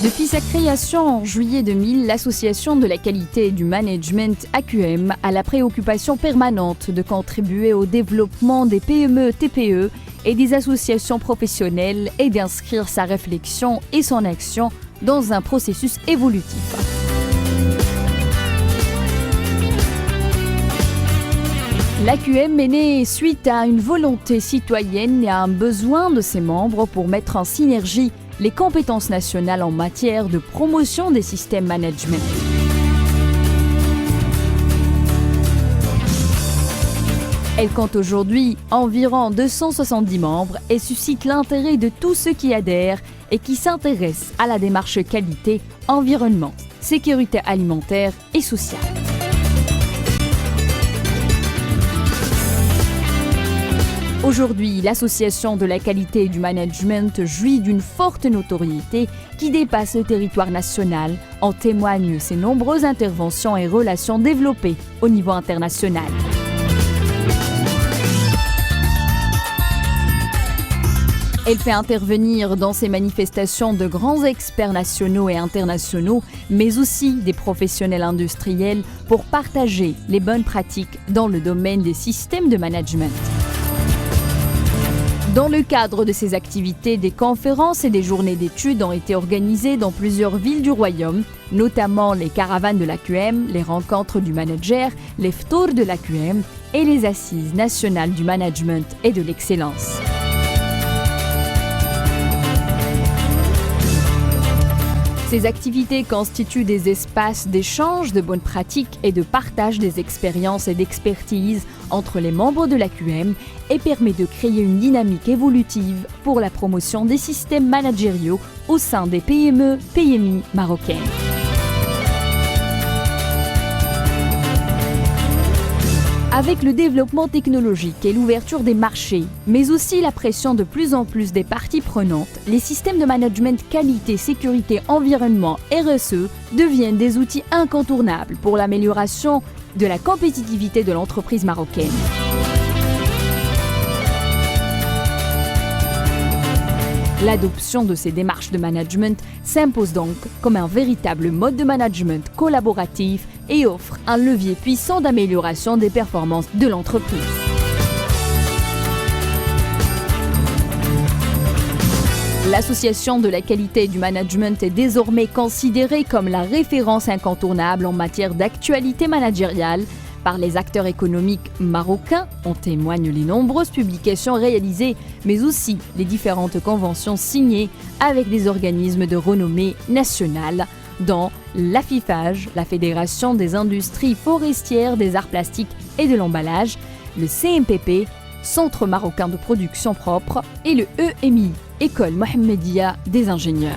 Depuis sa création en juillet 2000, l'Association de la qualité et du management AQM a la préoccupation permanente de contribuer au développement des PME-TPE et des associations professionnelles et d'inscrire sa réflexion et son action dans un processus évolutif. L'AQM est née suite à une volonté citoyenne et à un besoin de ses membres pour mettre en synergie les compétences nationales en matière de promotion des systèmes management. Elle compte aujourd'hui environ 270 membres et suscite l'intérêt de tous ceux qui adhèrent et qui s'intéressent à la démarche qualité, environnement, sécurité alimentaire et sociale. Aujourd'hui, l'Association de la qualité et du management jouit d'une forte notoriété qui dépasse le territoire national. En témoignent ses nombreuses interventions et relations développées au niveau international. Elle fait intervenir dans ses manifestations de grands experts nationaux et internationaux, mais aussi des professionnels industriels pour partager les bonnes pratiques dans le domaine des systèmes de management. Dans le cadre de ces activités, des conférences et des journées d'études ont été organisées dans plusieurs villes du royaume, notamment les caravanes de l'AQM, les rencontres du manager, les ftours de l'AQM et les assises nationales du management et de l'excellence. Ces activités constituent des espaces d'échange de bonnes pratiques et de partage des expériences et d'expertise entre les membres de l'AQM et permet de créer une dynamique évolutive pour la promotion des systèmes managériaux au sein des PME-PMI marocaines. Avec le développement technologique et l'ouverture des marchés, mais aussi la pression de plus en plus des parties prenantes, les systèmes de management qualité, sécurité, environnement, RSE deviennent des outils incontournables pour l'amélioration de la compétitivité de l'entreprise marocaine. L'adoption de ces démarches de management s'impose donc comme un véritable mode de management collaboratif et offre un levier puissant d'amélioration des performances de l'entreprise. L'Association de la qualité du management est désormais considérée comme la référence incontournable en matière d'actualité managériale par les acteurs économiques marocains, en témoignent les nombreuses publications réalisées, mais aussi les différentes conventions signées avec des organismes de renommée nationale, dont l'AFIFAGE, la Fédération des industries forestières, des arts plastiques et de l'emballage, le CMPP, Centre marocain de production propre, et le EMI, École Mohammedia des ingénieurs.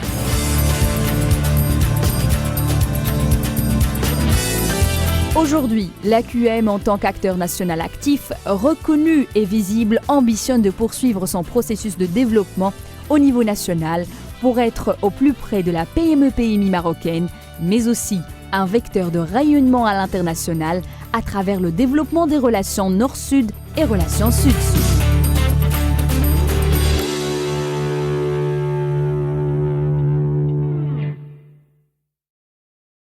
Aujourd'hui, l'AQM, en tant qu'acteur national actif, reconnu et visible, ambitionne de poursuivre son processus de développement au niveau national pour être au plus près de la PME-PMI marocaine, mais aussi un vecteur de rayonnement à l'international à travers le développement des relations nord-sud et relations sud-sud.